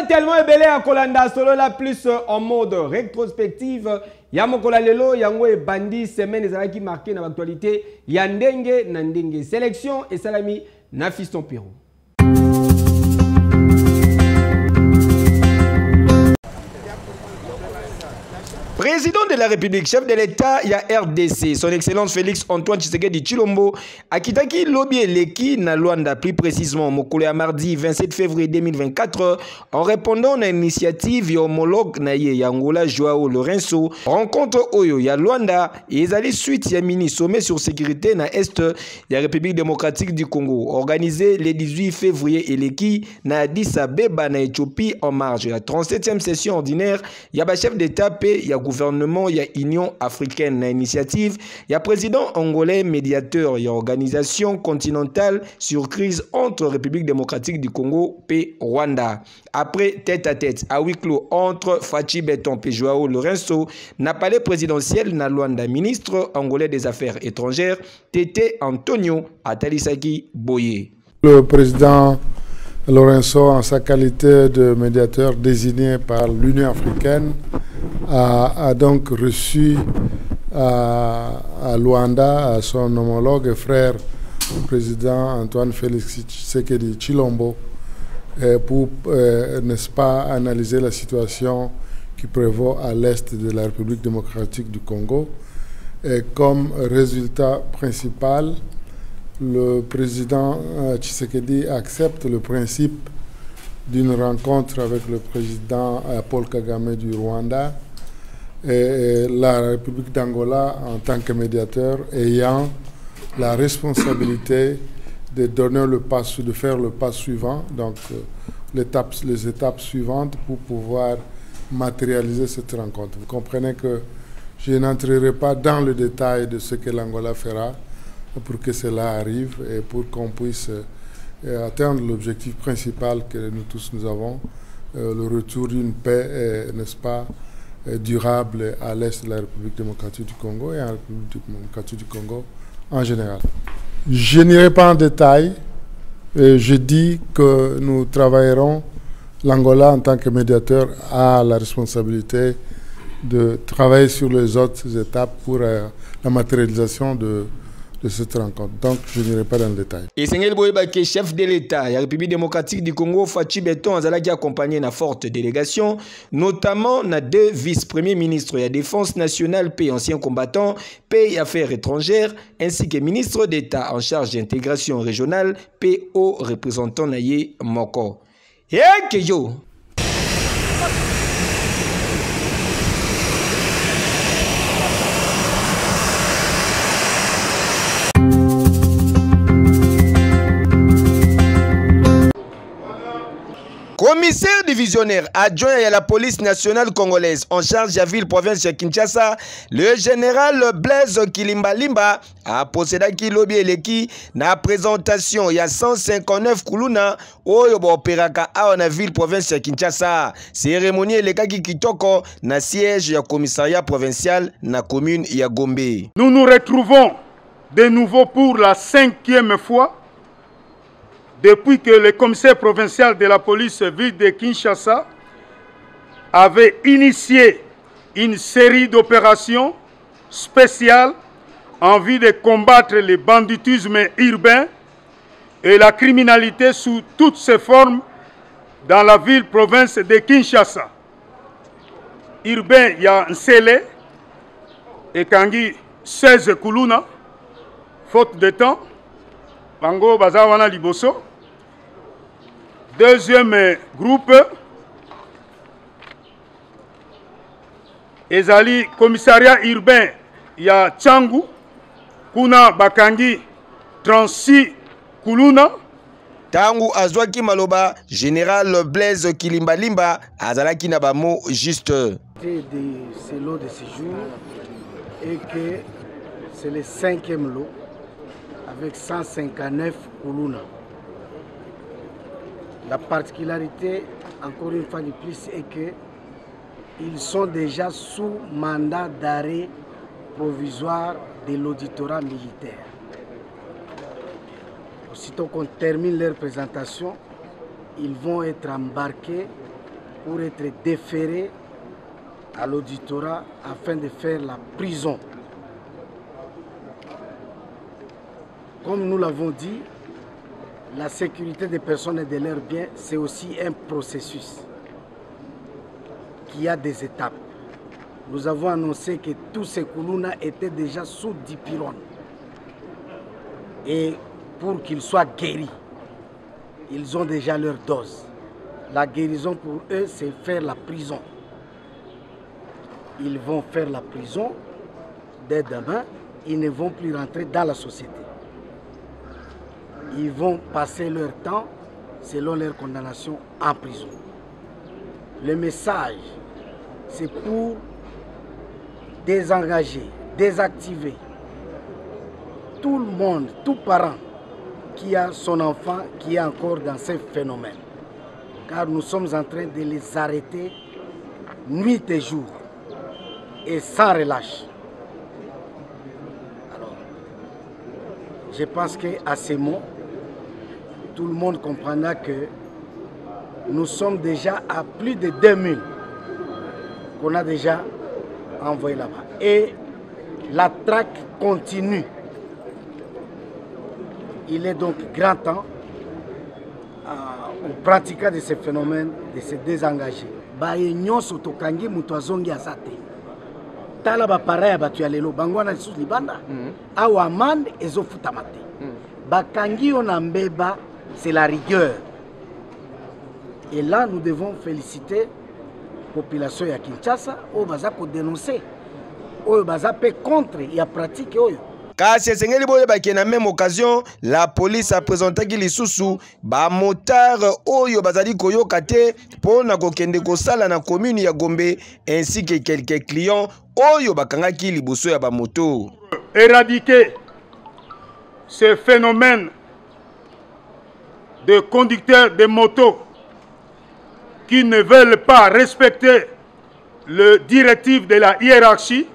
Tellement ébélé à Kolanda, solo la plus en mode rétrospective. Yamokola lelo, yango e bandi, semaine ezalaki marqué dans l'actualité. Yandenge, nandenge. Sélection et salami, na Fiston Pérou. Président de la République, chef de l'État, il y a RDC, son Excellence Félix Antoine Tshisekedi Tshilombo, a quitté lobby Leki na Luanda, plus précisément Mokole à mardi 27 février 2024, en répondant à une initiative homologue na Yangola Joao Lorenzo, rencontre Oyo ya Luanda et ils allaient suite ya mini sommet sur sécurité na Est de la République démocratique du Congo, organisé le 18 février Leki na Addis Abeba na Éthiopie en marge de la 37e session ordinaire, il y a chef d'État et il y a gouvernement, il y a Union africaine, initiative, il y a président angolais, médiateur, il y a organisation continentale sur crise entre République démocratique du Congo et Rwanda. Après tête à tête, à huis clos entre Fachi Beton et Joao Lorenzo, n'a palais présidentiel na Luanda, ministre angolais des Affaires étrangères, Tété Antonio Atalisaki Boye. Le président Lorenzo, en sa qualité de médiateur désigné par l'Union africaine, a donc reçu à Luanda à son homologue et frère, le président Antoine Félix Tshisekedi Tshilombo, pour, n'est-ce pas, analyser la situation qui prévaut à l'est de la République démocratique du Congo. Et comme résultat principal, le président Tshisekedi accepte le principe d'une rencontre avec le président Paul Kagame du Rwanda et la République d'Angola en tant que médiateur ayant la responsabilité de donner le pas, de faire le pas suivant, donc les étapes suivantes pour pouvoir matérialiser cette rencontre. Vous comprenez que je n'entrerai pas dans le détail de ce que l'Angola fera pour que cela arrive et pour qu'on puisse atteindre l'objectif principal que nous tous nous avons, le retour d'une paix, n'est-ce pas, durable à l'est de la République démocratique du Congo et à la République démocratique du Congo en général. Je n'irai pas en détail, je dis que nous travaillerons, l'Angola en tant que médiateur a la responsabilité de travailler sur les autres étapes pour la matérialisation de cette rencontre. Donc, je n'irai pas dans le détail. Et Sengel Boyebake, chef de l'État, la République démocratique du Congo, Fachi Beton, Azalaki accompagné une forte délégation, notamment na deux vice-premiers ministres de la Défense nationale, pays anciens combattants, pays affaires étrangères, ainsi que ministre d'État en charge d'intégration régionale, PO représentant Naye Moko. Et que yo! Commissaire divisionnaire adjoint à la police nationale congolaise en charge de la ville-province de Kinshasa, le général Blaise Kilimbalimba a procédé qui lobby eleki na présentation il y a 159 kuluna oyo ba opéraka à la ville-province de Kinshasa. Cérémonie elekaki kitoko na siège ya commissariat provincial na commune ya Gombe. Nous nous retrouvons de nouveau pour la 5e fois depuis que le commissaire provincial de la police ville de Kinshasa avait initié une série d'opérations spéciales en vue de combattre le banditisme urbain et la criminalité sous toutes ses formes dans la ville-province de Kinshasa. Urbain, il y a Nsele et Kangi 16 Kuluna, faute de temps, Bango Bazawana Liboso. Deuxième groupe, ezali commissariat urbain ya Tchangu, kuna bakangi 36 kuluna. Tangu azwaki maloba, Général Blaise Kilimbalimba azalaki na ba mot juste. C'est lot de ce jour et que c'est le 5e lot avec 159 kuluna. La particularité, encore une fois de plus, est que ils sont déjà sous mandat d'arrêt provisoire de l'auditorat militaire. Aussitôt qu'on termine leur présentation, ils vont être embarqués pour être déférés à l'auditorat afin de faire la prison. Comme nous l'avons dit, la sécurité des personnes et de leurs biens, c'est aussi un processus qui a des étapes. Nous avons annoncé que tous ces Koulouna étaient déjà sous 10 pylônes. Et pour qu'ils soient guéris, ils ont déjà leur dose. La guérison pour eux, c'est faire la prison. Ils vont faire la prison dès demain. Ils ne vont plus rentrer dans la société. Ils vont passer leur temps, selon leur condamnation, en prison. Le message, c'est pour désengager, désactiver tout le monde, tout parent qui a son enfant qui est encore dans ce phénomène. Car nous sommes en train de les arrêter nuit et jour et sans relâche. Alors, je pense qu'à ces mots, tout le monde comprendra que nous sommes déjà à plus de 2000 qu'on a déjà envoyé là-bas. Et la traque continue. Il est donc grand temps aux pratiquants de ce phénomène de se désengager. Baye nyonso tokangi mutu azongi azate. Tala ba paraya batu ya lelo bangwana lisusu libanda. Awa amande ezofuta te. Bakangi yo na mbeba, c'est la rigueur. Et là, nous devons féliciter la population de Kinshasa, qui va dénoncer, qui va contre la pratique. Kasi esengeli boye baki na même occasion, la police a présenté ki lisusu ba motard oyo bazali koyoka te pona kokende kosala na commune ya Gombe ainsi que quelques clients oyo bakangaki liboso ya ba moto. Éradiquer ce phénomène de conducteurs de motos qui ne veulent pas respecter le directive de la hiérarchie.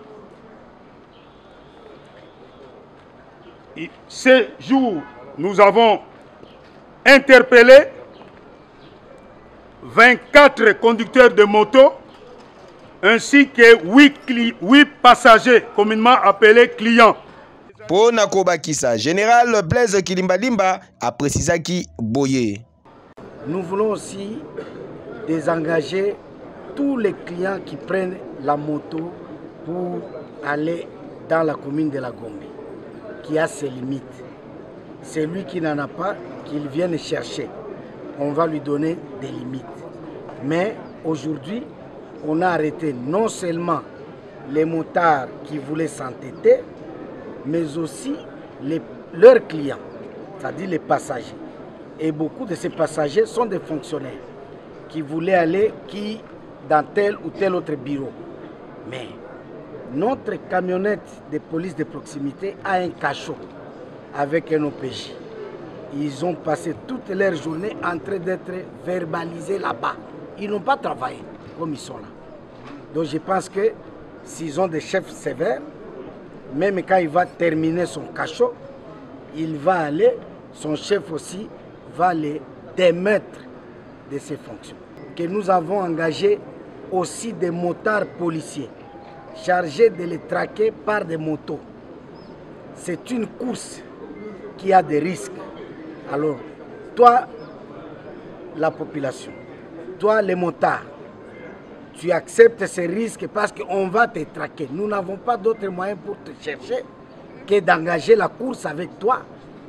Ce jour, nous avons interpellé 24 conducteurs de moto ainsi que 8 passagers communément appelés clients. Pour Nakobakisa, Général Blaise Kilimbalimba a précisé qui boye. Nous voulons aussi désengager tous les clients qui prennent la moto pour aller dans la commune de la Gombe, qui a ses limites. Celui qui n'en a pas, qu'il vienne chercher. On va lui donner des limites. Mais aujourd'hui, on a arrêté non seulement les motards qui voulaient s'entêter, mais aussi leurs clients, c'est-à-dire les passagers. Et beaucoup de ces passagers sont des fonctionnaires qui voulaient aller dans tel ou tel autre bureau. Mais notre camionnette de police de proximité a un cachot avec un OPJ. Ils ont passé toute leur journée en train d'être verbalisés là-bas. Ils n'ont pas travaillé comme ils sont là. Donc je pense que s'ils ont des chefs sévères, même quand il va terminer son cachot, il va aller, son chef aussi va les démettre de ses fonctions. Que nous avons engagé aussi des motards policiers chargés de les traquer par des motos. C'est une course qui a des risques. Alors, toi, la population, toi, les motards, tu acceptes ces risques parce qu'on va te traquer. Nous n'avons pas d'autre moyen pour te chercher que d'engager la course avec toi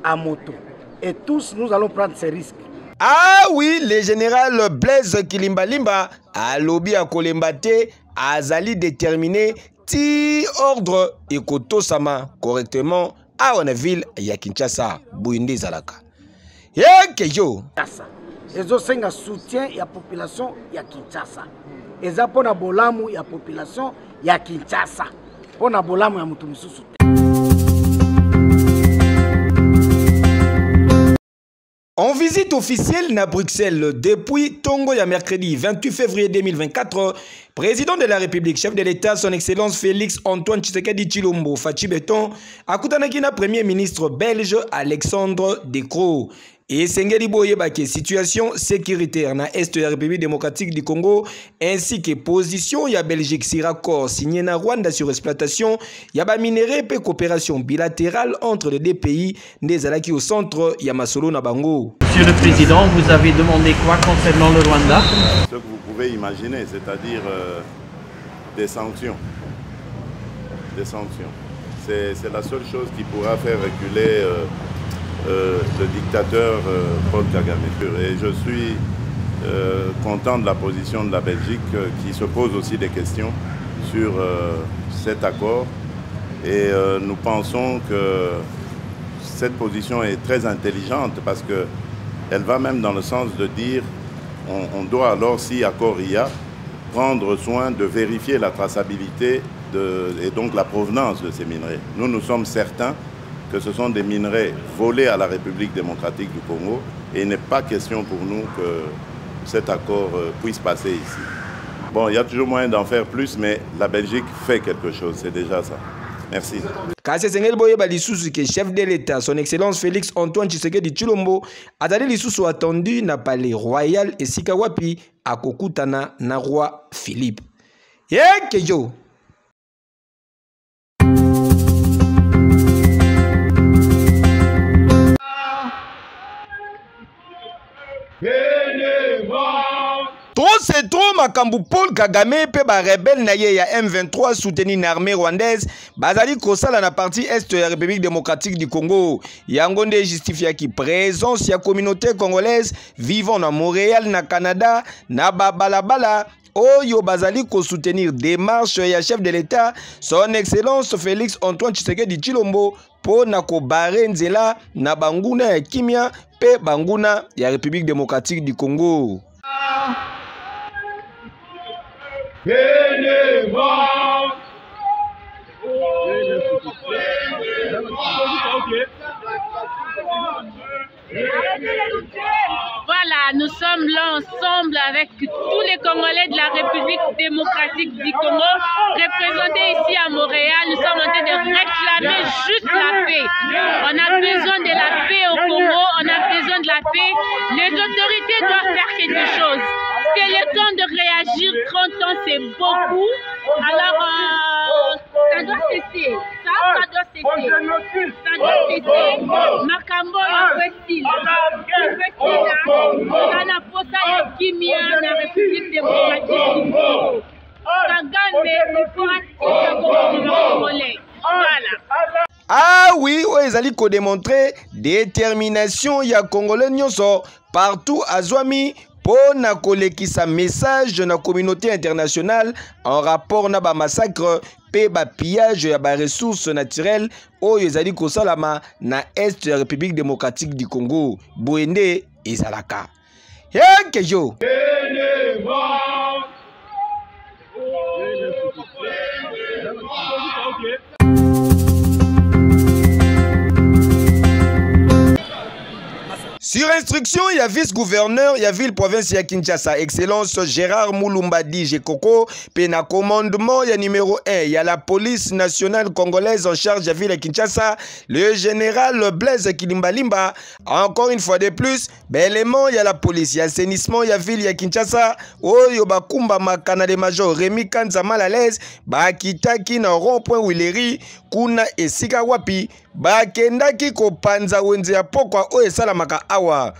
à moto. Et tous, nous allons prendre ces risques. Ah oui, le général Blaise Kilimbalimba a lobby à Kolembate, azali déterminé ti ordre et kotosama correctement à la ville ya Kinshasa, Bouinde Zalaka. Yekeyo. Ezo senga soutien ya population ya Kinshasa. Eza pona bolamu ya population ya Kinshasa. Pona bolamu ya mutu mususu. En visite officielle à Bruxelles depuis Tongo ya mercredi 28 février 2024, président de la République, chef de l'État, son Excellence Félix Antoine Tshisekedi Tshilombo Fachi Beton, akutanaki na premier ministre belge Alexandre De Croo. Et Sengeli Boyebake, situation sécuritaire na Est de la République démocratique du Congo, ainsi que position ya Belgique si raccord signé na Rwanda sur exploitation, ya ba minerai et coopération bilatérale entre les deux pays, des alaki au centre ya Masolo na Bango. Monsieur le Président, vous avez demandé quoi concernant le Rwanda? Ce que vous pouvez imaginer, c'est-à-dire des sanctions. Des sanctions. C'est la seule chose qui pourra faire reculer le dictateur Paul Kagame. Et je suis content de la position de la Belgique qui se pose aussi des questions sur cet accord. Et nous pensons que cette position est très intelligente parce qu'elle va même dans le sens de dire on doit alors, si accord il y a, prendre soin de vérifier la traçabilité et donc la provenance de ces minerais. Nous sommes certains que ce sont des minerais volés à la République démocratique du Congo et il n'est pas question pour nous que cet accord puisse passer ici. Bon, il y a toujours moyen d'en faire plus, mais la Belgique fait quelque chose, c'est déjà ça. Merci. Kasi Sengeli Boyeba lisusu que chef de l'État, son Excellence Félix Antoine Tshisekedi Tshilombo, azali lisusu attendu na palais royal et Sikawapi à kokutana na roi Philippe. Yekeyo. Trop c'est trop makambu Paul Kagame pe ba rebelle na ye ya M23 soutenu na armée rwandaise bazali kosala na partie est de la République démocratique du Congo. Yango nde justifia ki présence ya communauté congolaise vivant na Montréal na Canada na babalabala oyo bazali ko soutenir démarche ya chef de l'État son Excellence Félix Antoine Tshisekedi Tshilombo po na ko bare nzela na banguna ya kimia pe banguna ya République démocratique du Congo. Voilà, nous sommes là ensemble avec tous les Congolais de la République démocratique du Congo, représentés ici à Montréal. Nous sommes en train de réclamer juste la paix. On a besoin de la paix au Congo, on a besoin de la paix. Les autorités doivent faire quelque chose. C'est le temps de réagir, 30 ans c'est beaucoup. Alors, ça doit cesser. Ça doit cesser. Ça doit cesser. Makambo Westil. Sana posa ya kimia na République démocratique du Congo. Kagame Congolais. Voilà. Ah oui, ezali ko démontrer détermination ya Congolais nyonso partout à Zwami pour na kolekisa message na communauté internationale en rapport na ba massacre pe ba pillage ya ba ressources naturelles oyo ezali ko salama na est de la République démocratique du Congo. Bouende ezalaka. Yekeyo. Sur instruction, il y a vice-gouverneur, il y a ville-province, il y a Kinshasa, Excellence Gérard Moulumbadi Jekoko, pena commandement, il y a numéro 1, il y a la police nationale congolaise en charge de la ville de Kinshasa, le général Blaise Kilimbalimba, encore une fois de plus, bellement, il y a la police, il y a assainissement, il y a ville, il y a Kinshasa, Oyo Bakumba Makana de Major, Rémi Kanza Malalaise, Bakitaki na rond-point Wileri, Kuna et Sikawapi, bakendaki ko panza wenze ya pokwa oyo esalamaka awa.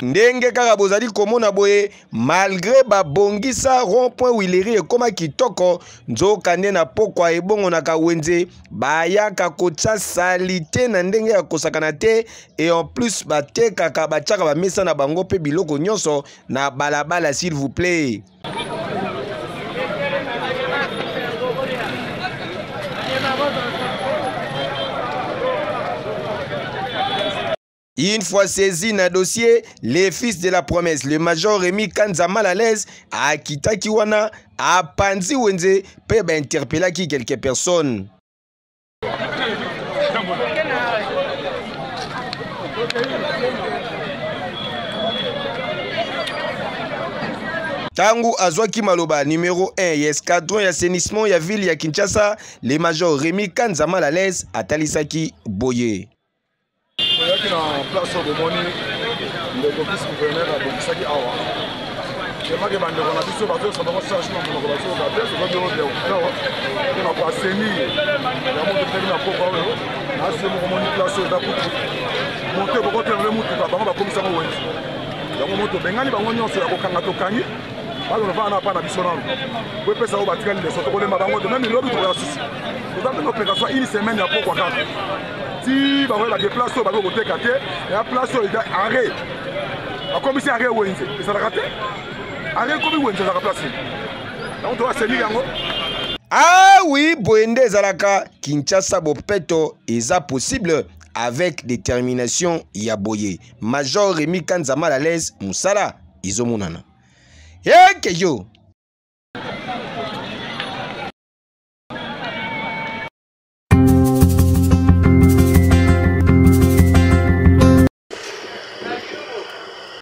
ndenge kaka bozali komona boye malgré babongisa rond-point Wileri ekoma kitoko nzoka nde na pokwa ebongo na kawenze bayaka kotya salite na ndenge ya kosakana te et en plus batekaka batiaka bamesa na bango mpe biloko nyonso na balabala s'il vous plaît. Une fois saisi dans le dossier, les fils de la promesse, le major Rémi Kanza mal à l'aise, a quitté Kiwana, a Panzi Wenze, peut interpeller quelques personnes. Tangu Azwaki Maloba, numéro 1, y escadron y assainissement y ville y Kinshasa, le major Rémi Kanza mal à l'aise, a Talisaki Boye. Qui na place de moni le vice gouverneur a donc ça qui awa je m'a demandé on a dit sur bateau ça va ça je m'en va sur bateau ça va bien on a pas seni la monde de na poko na c'est mon moni place da kutu monter beaucoup de remoute ba ba comme ça mo wenzi yango moto bengani bango nyonso ya kokanga tokangi balo va na pa na biso nano we pesa o batikali les autres kolemba bango de même lobby to la susi nous avons une opération une semaine ya poko kaka si bah ouais la déplace bah vous votez caté et la place il y a arrêt a commissaire arrêt Wenze et ça l'a raté arrêt comme Wenze ça l'a placé donc doit salir yango. Ah oui, Boende Zalaka Kinshasa Bopeto eza possible avec détermination Yaboye Major Rémi Kanza mal à l'aise Moussala izomonana keyo.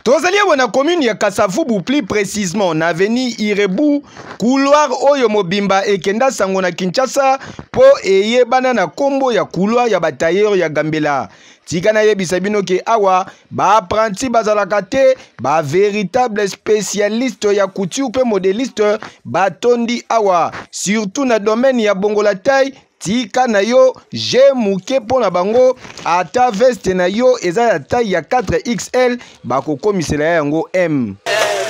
Tozali wana commune ya Kasavubu plus précisément na avenue Irebu couloir oyo mobimba ekenda sango na Kinshasa po eyebana na kombo ya couloir ya batailleur ya Gambela. Tika na yebisa bino ke awa ba apprenti bazalaka te ba véritable spécialiste ya couture pe modéliste batondi awa surtout na domaine ya bongola taille. Tika na yo je muke pona bango ata veste na yo eza ya taille ya 4XL bako komisela yango M.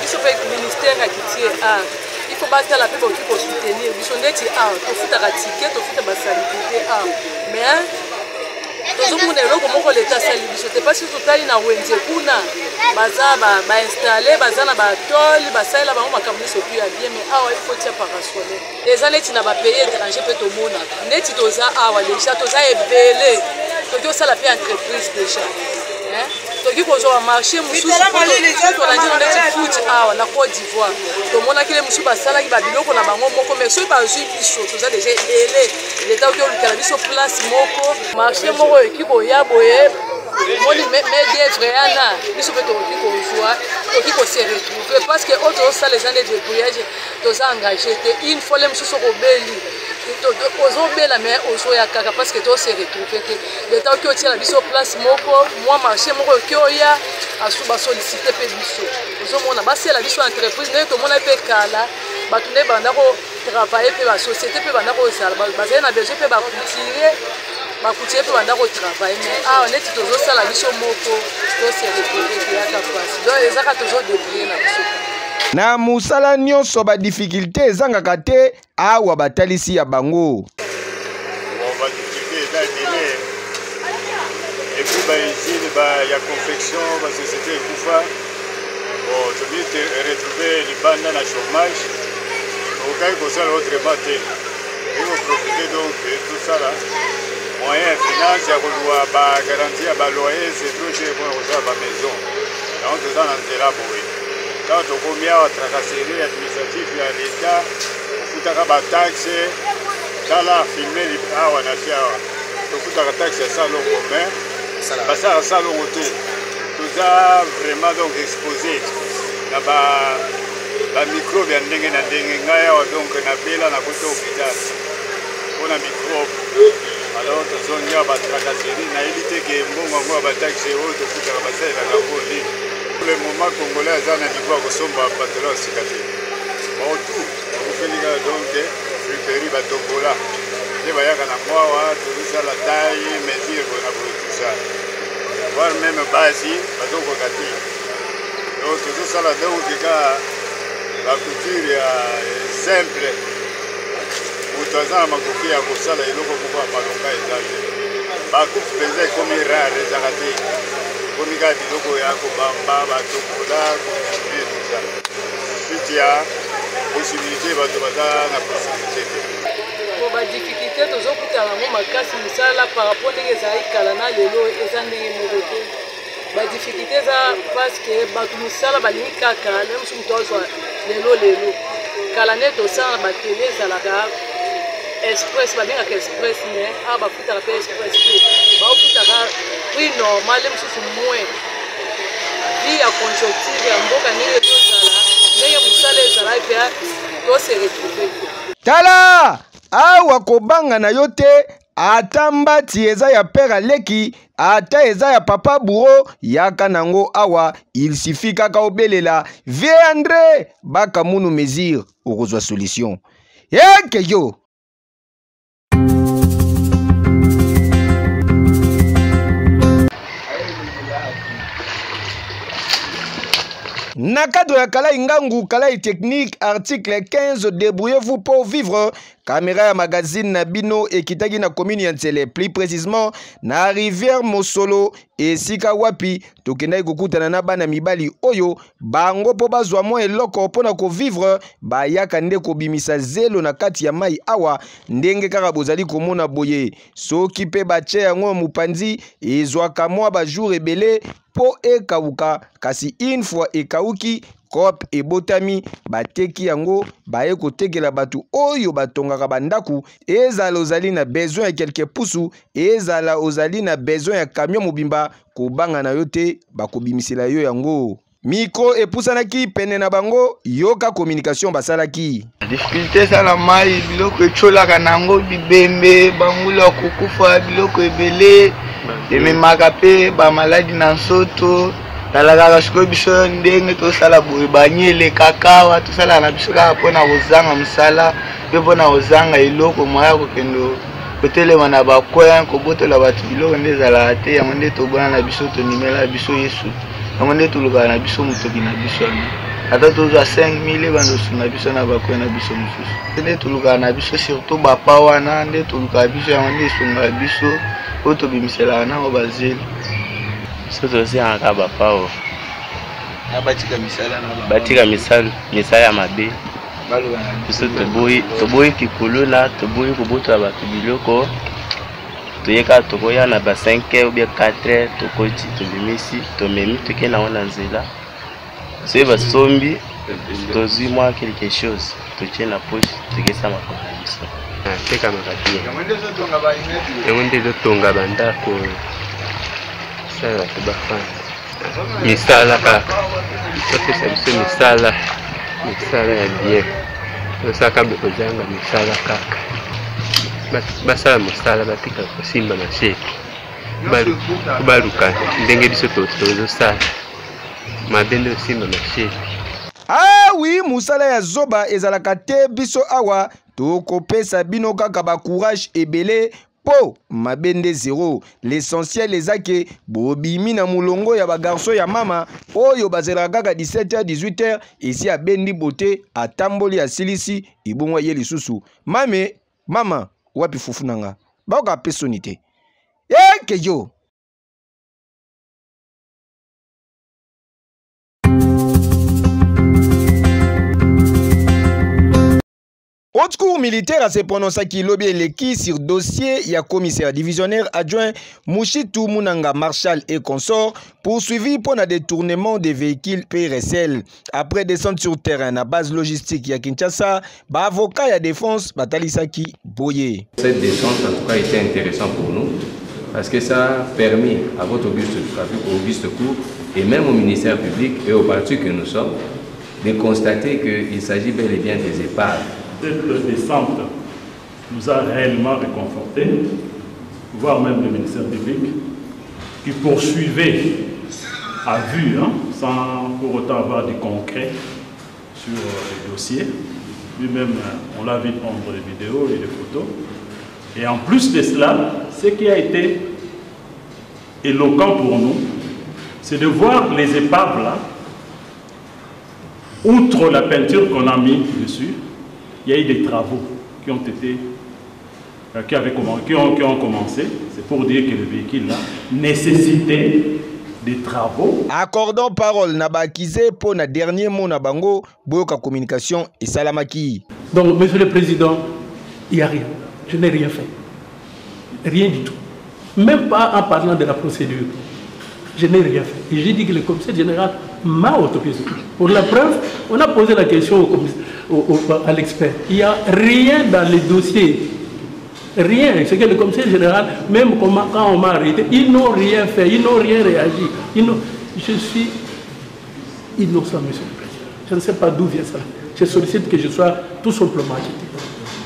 Biso pe ministère a kitie a il faut battre la people qui soutenir biso ndeti a to futa ka ticket to futa ba salibité a mais tozomona eloko moko leta sali biso te pasi totali na wenze kuna baza ba installer baza na batoli basalela bango makambo nyonso puis ya bien mais awa il faut tia parasole eza neti na bapays étranger mpe tomona neti toza awa déjà toza ebele toki osala mpe entreprise déjà toki kozwa marché mosusu tolandi na neti foot awa na Côte d'Ivoire tomonaki le mosusu basalaki babiloko na bango moko mais soki bazwi biso toza déjà ebele leta oki olukala biso place moko marché moko eki koya boye moni médièvre yana biso mpe tokoki kozwa tokoki kose retrouver parce que oyo tozosala eza nde débrouillage toza engagé te une fois le mosusu okobeli ozobela mais ozoya kaka parce que tose retrouver te leta oki otiela biso place moko mwa marché moko oki oya basolicite mpe biso ozomona basala biso entreprise ndenge tomona mpe kala bato nde banda kotravaille mpe basociété mpe banda kozala bazali na besoin mpe bakutie mpe banda kotravaille mais awa neti tozosala biso moko tose retrouver te yaka place donc ezaka tozodébrouiller na biso na musala nyonso ba difficulté ezangaka te awa batalisi ya bango ba difficulté eza ebele epuis bausine ya confection basociété ekufa bon tobi retrouve libanda na chômage okaki kosala autrement te ekoprofite donc tosala moyen finance ya kolwa bagarantie ya baloyer c'est trop cher mpona kosala bamaison yango toza na nzela boye ntango tokomi awa tracasserie administrative ya leta ofutaka bataxe tala filme awa na fi awa tofutaka taxe ya salongo mais basalaka salongo te toza vraiment donc exposé na bamicrobe ya ndenge na ndenge ngai awa donc nabela na kota hôpital mpona microbe alors tozongi awa batracasserie nayebi te ke mbongo yango ya bataxe oyo tofutaka basalelaka ngo nini le moment congolais aza na niveau ya kosomba patelo ya sika te baotu bakofelika donc friperi batombola nde bayaka na mwawa tozosala taille mesure bona boye tusala voire même basi bazokoka te Donc tozosala ndenge keka baculture ya simple moto aza na makoki ya kosala eloko moko ya malonga eza te bakupe mpenza ekomi rare ezaka te ekomi kaka biloko ya kobamba batokola kocontinue toza suite ya possibilité bato baza na possibilité te badifficulté tozokutana yango makasi misala par rapport ndenge ezali kala na lelo eza ndenge moko te badifficulté eza parce que bato mosala balingi kaka le mosu moto azwa lelo kala nde tosala batele ezalaka express babengaka express mais awa bafutaka mpe express te baofutaka prix normal le mosusu moins vi ya conjonctive ya mboka ndenge tozala ndenge mosala ezalaki mpe tose retrouve te tala awa kobanga na yo te ata mbati eza ya père Aleki ata eza ya papa Bourreau yaka nango awa il suffit kaka obelela vie André baka munu mesure okozwa solution yeke yo na cadre ya Kalai Ngangu, Kalai technique, article 15, débrouillez-vous pour vivre. Caméra ya magazine na bino ekitaki na commune ya Ntsele, plus précisément na rivière Mosolo esika wapi tokendaki kokutana na bana mibali oyo bango po bazwa mwa eloko mpona kovivre bayaka nde kobimisa zelo na kati ya mai awa ndenge kaka bozali komona boye soki mpe batie yango mopanzi ezwaka mwa bajour ebele po ekauka kasi une fois ekauki kop ebotami bateki yango baye kotekela batu oyo batongaka bandaku ezala ozali na besoin ya quelque pusu ezala ozali na besoin ya camion mobimba kobanga na yo te bakobimisela yo yango micro epusanaki pene na bango yoka communication basalaki difficulté sala mai biloko echolaka nango bibembe bangula kokufa biloko ebele ememaka mpe bamaladi na nsoto talaka sikoyo biso ndenge tosala boye banyele kakawa tosala na biso kaka mpona kozanga mosala mpe mpona kozanga eloko moya kokendo kotelema na bakoya kobotola bato biloko nde ezalaka te yango nde tobona na biso tonimela biso yesu yango nde tolukaka na biso motoki na biso yango ata tozwa 5000 bandosunga biso na bakoya na biso mosusu nde tolukaka na biso surtout bapa wana nde tolukaka biso yango nde esungaka biso oyo tobimiselaka nango bazeli biso toziyaka bapao batika misala ya mabe biso toboyi kikuluna toboyi kobotola bato biloko toyeka tokoya na ba 5 heures ou bien 4 heures tokoti tobimisi tomemi toke nango na nzela soki basombi tozwi mwa quelque chose totie na poche tokesa makolo na biso tekamaka te yango nde ezotonga bandako sala bato bafanda misala kaka topesa biso misala ya bien tosaka kozanga misala kaka basala mosala batika kosimba masheki baluka ndenge biso tozosala mabe nde osimba masheki oui musala ya zoba ezalaka te biso awa tokopesa bino kaka ba courage ebele po mabende zéro l'essentiel ezake bobimi na mulongo ya ba garçon ya mama oyo bazela kaka 17h 18h esi abendi bote atamboli asilisi ibongwa ye lisusu mama wapi fufu nanga baoka pesoni te eke yo Haute cour militaire a se prononcé qui lobby Eleki sur dossier ya commissaire divisionnaire adjoint Mouchitou Munanga Marshall et consort poursuivi pour un détournement des véhicules PRSL. Après descendre sur terrain à base logistique ya Kinshasa, avocat ya défense Batalisaki Boye. Cette descente en tout cas était intéressante pour nous parce que ça a permis à votre auguste cour et même au ministère public et au parti que nous sommes de constater qu'il s'agit bel et bien des épaves. Cette descente nous a réellement réconfortés, voire même le ministère public, qui poursuivait à vue, sans pour autant avoir du concret sur les dossiers. Lui-même, on l'a vu prendre des vidéos et des photos. Et en plus de cela, ce qui a été éloquent pour nous, c'est de voir les épaves là, outre la peinture qu'on a mis dessus, il y a eu des travaux qui ont été qui ont commencé. C'est pour dire que le véhicule là nécessitait des travaux. Accordons parole Nabakizé pour le dernier mot Nabango, Boyoka Communication et Salamaki. Donc, Monsieur le Président, il n'y a rien. Je n'ai rien fait. Rien du tout. Même pas en parlant de la procédure. Je n'ai rien fait. Et j'ai dit que le commissaire général m'a autorisé. Pour la preuve, on a posé la question à l'expert. Il n'y a rien dans les dossiers. Rien. C'est que le commissaire général, même quand on m'a arrêté, ils n'ont rien fait, ils n'ont rien réagi. Je suis innocent, Monsieur le Président. Je ne sais pas d'où vient ça. Je sollicite que je sois tout simplement acquitté.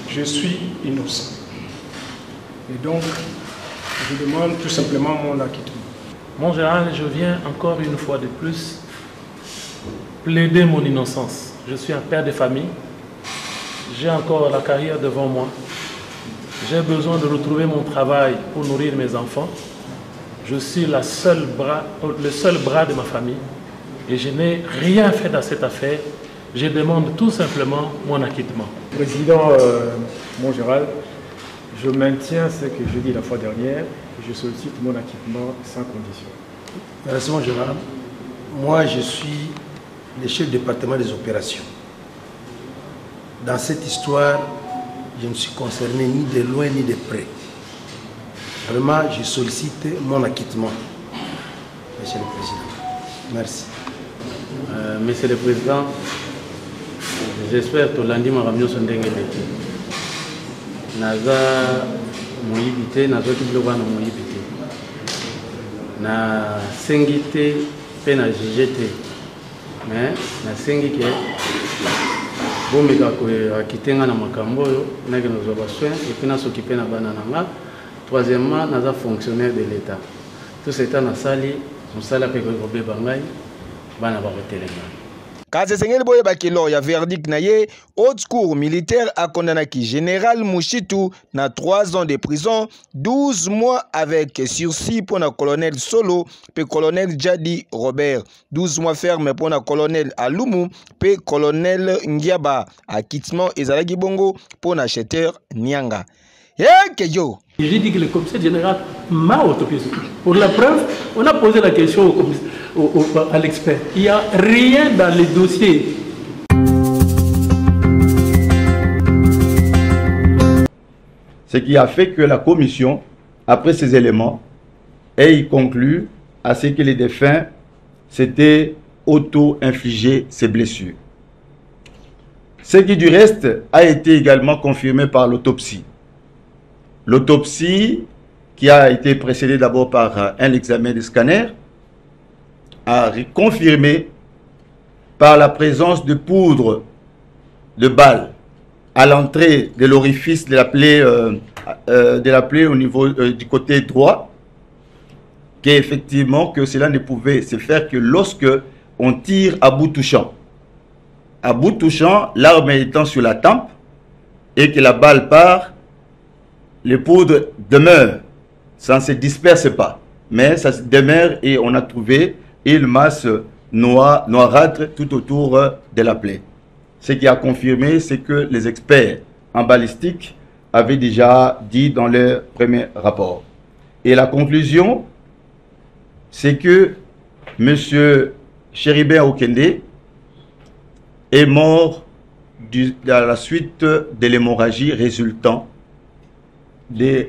Je suis innocent. Et donc, je demande tout simplement mon acquittement. Mon général, je viens encore une fois de plus plaider mon innocence. Je suis un père de famille. J'ai encore la carrière devant moi. J'ai besoin de retrouver mon travail pour nourrir mes enfants. Je suis le seul bras de ma famille et je n'ai rien fait dans cette affaire. Je demande tout simplement mon acquittement. Président, mon général, je maintiens ce que j'ai dit la fois dernière. Je sollicite mon acquittement sans condition. Merci mon général. Moi, je suis le chef du département des opérations. Dans cette histoire, je ne suis concerné ni de loin ni de près. Vraiment, je sollicite mon acquittement. Monsieur le Président. Merci. Monsieur le Président, j'espère que lundi, ma réunion sont dingue. Naza moyibité, naza kiblova na moyibité. Na sengité, pe na jijete. Mais na sengike. Bomeka ko akitenga na makambo yo na ke nous avons soin et puis na s'occuper na bana nanga. Troisièmement, naza fonctionnaire de l'État. Tout cet temps na sali, on sala pe ko be bangai bana ba hotelenga. Kaze sengeli boye bakelo ya verdict na ye, haute cour militaire a condamné général Mouchitou na 3 ans de prison, 12 mois avec sursis pour le colonel Solo pe colonel Jadi Robert, 12 mois ferme pour le colonel Alumu pe colonel Ngiaba, acquittement ezalaki bongo pour le acheteur Nyanga. J'ai dit que le commissaire général m'a autorisé. Pour la preuve, on a posé la question à l'expert. Il n'y a rien dans les dossiers. Ce qui a fait que la commission, après ces éléments, ait conclu à ce que les défunts s'étaient auto-infligé ces blessures. Ce qui du reste a été également confirmé par l'autopsie. L'autopsie, qui a été précédée d'abord par un examen de scanner, a confirmé par la présence de poudre de balle à l'entrée de l'orifice de la plaie au niveau du côté droit, qu'effectivement que cela ne pouvait se faire que lorsque on tire à bout touchant. À bout touchant, l'arme étant sur la tempe et que la balle part, les poudres demeurent, ça ne se disperse pas, mais ça se demeure et on a trouvé une masse noirâtre tout autour de la plaie. Ce qui a confirmé, c'est que les experts en balistique avaient déjà dit dans leur premier rapport. Et la conclusion, c'est que M. Chéribin Okende est mort à la suite de l'hémorragie résultant de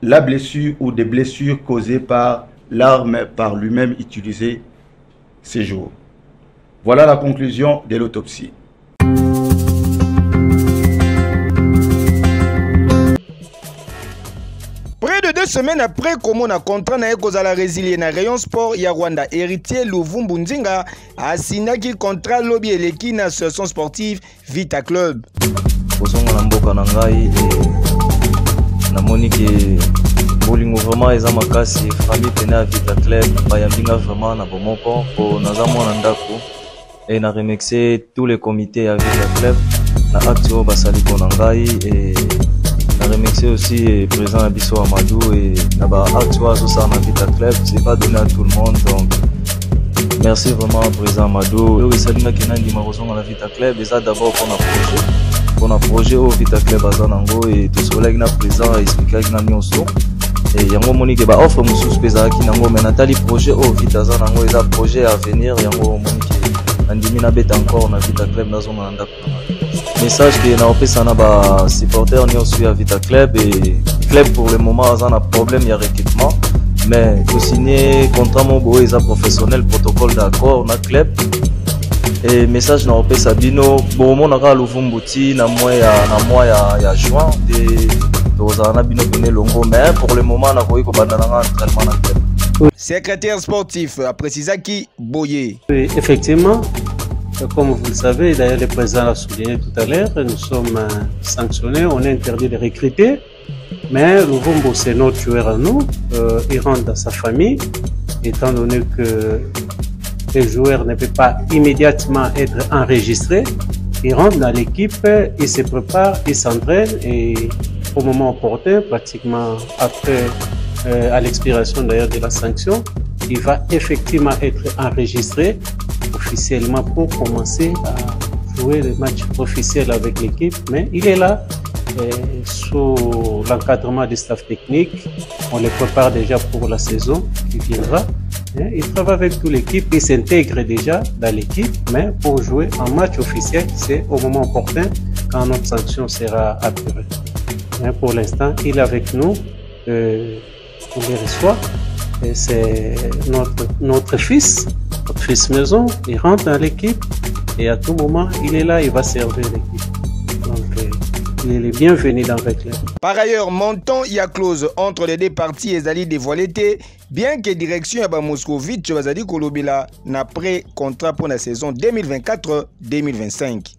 la blessure ou des blessures causées par l'arme par lui-même utilisée ces jours. Voilà la conclusion de l'autopsie. Près de 2 semaines après comment on a contrat na ekozala résilier na rayon sport ya Rwanda, héritier Luvumbu Nzinga a signé un contrat lobby eleki na association sportive Vita Club. Bozongo na mboka na ngai namoni ke bolingo vraiment eza makasi famille pene ya Vita Club bayambinga vraiment na bomoko po naza mwana ndako et na remercier tous les comités ya Vita Club na acte oyo basali mpona ngai et na remercier aussi président Abisso Amadou et na ba acte oyo azosala na Vita Club, c'est pas donné à tout le monde, donc Merci vraiment président Mado. Le Salina Kenandi Marozon à la Vita Club et ça d'abord pour un projet. Pour un projet au Vita Club à Zanango et tout cela qui n'a présent expliqué avec Namionso. Et yango monique ba offre mususu peza ki nango mais natali projet au Vita Zanango et ça projet à venir yango monique andimi na beta encore na Vita Club na zona na ndako. Message que na opesa na ba supporter ni aussi à Vita Club et club pour le moment a un problème il y a recrutement. Mais pour signer contrat mon beau et professionnel protocole d'accord na club et message na opé Sabino bon mon aka Luvumbuti na mois ya juin de tozana bino bene longo mais pour le moment na koyi ko bandana entraînement na club. Secrétaire sportif a précisé qui Boye. Oui, effectivement, comme vous le savez, d'ailleurs le président l'a souligné tout à l'heure, nous sommes sanctionnés, on est interdit de recruter. Mais Luvumbo, c'est notre joueur à nous, il rentre dans sa famille, étant donné que le joueur ne peut pas immédiatement être enregistré, il rentre dans l'équipe, il se prépare, il s'entraîne et au moment opportun, pratiquement après, à l'expiration d'ailleurs de la sanction, il va effectivement être enregistré officiellement pour commencer à jouer le match officiel avec l'équipe, mais il est là. Sous l'encadrement du staff technique, on les prépare déjà pour la saison qui viendra. Il travaille avec toute l'équipe, il s'intègre déjà dans l'équipe, mais pour jouer en match officiel, c'est au moment opportun quand notre sanction sera apurée. Pour l'instant, il est avec nous, on le reçoit, c'est notre fils maison, il rentre dans l'équipe et à tout moment, il est là, il va servir l'équipe. Il est bienvenu dans le club. Par ailleurs, montant y a clause entre les deux parties et Zali dévoilé, bien que direction à Moscovitch Bazali Kolobila n'a prêt contrat pour la saison 2024-2025.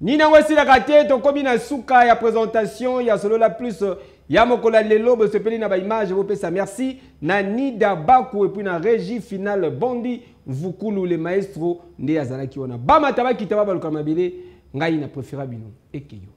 Nina wasi la kate ton combina souka ya présentation ya solo la plus ya mokola lelo be sepeli na ba image vous pesa merci na Nida Baku et puis na régie finale Bondi Vukulu le maestro nde azalaki wana bama tabaki tababa lukamabile ngai na préférable bino ekeyo.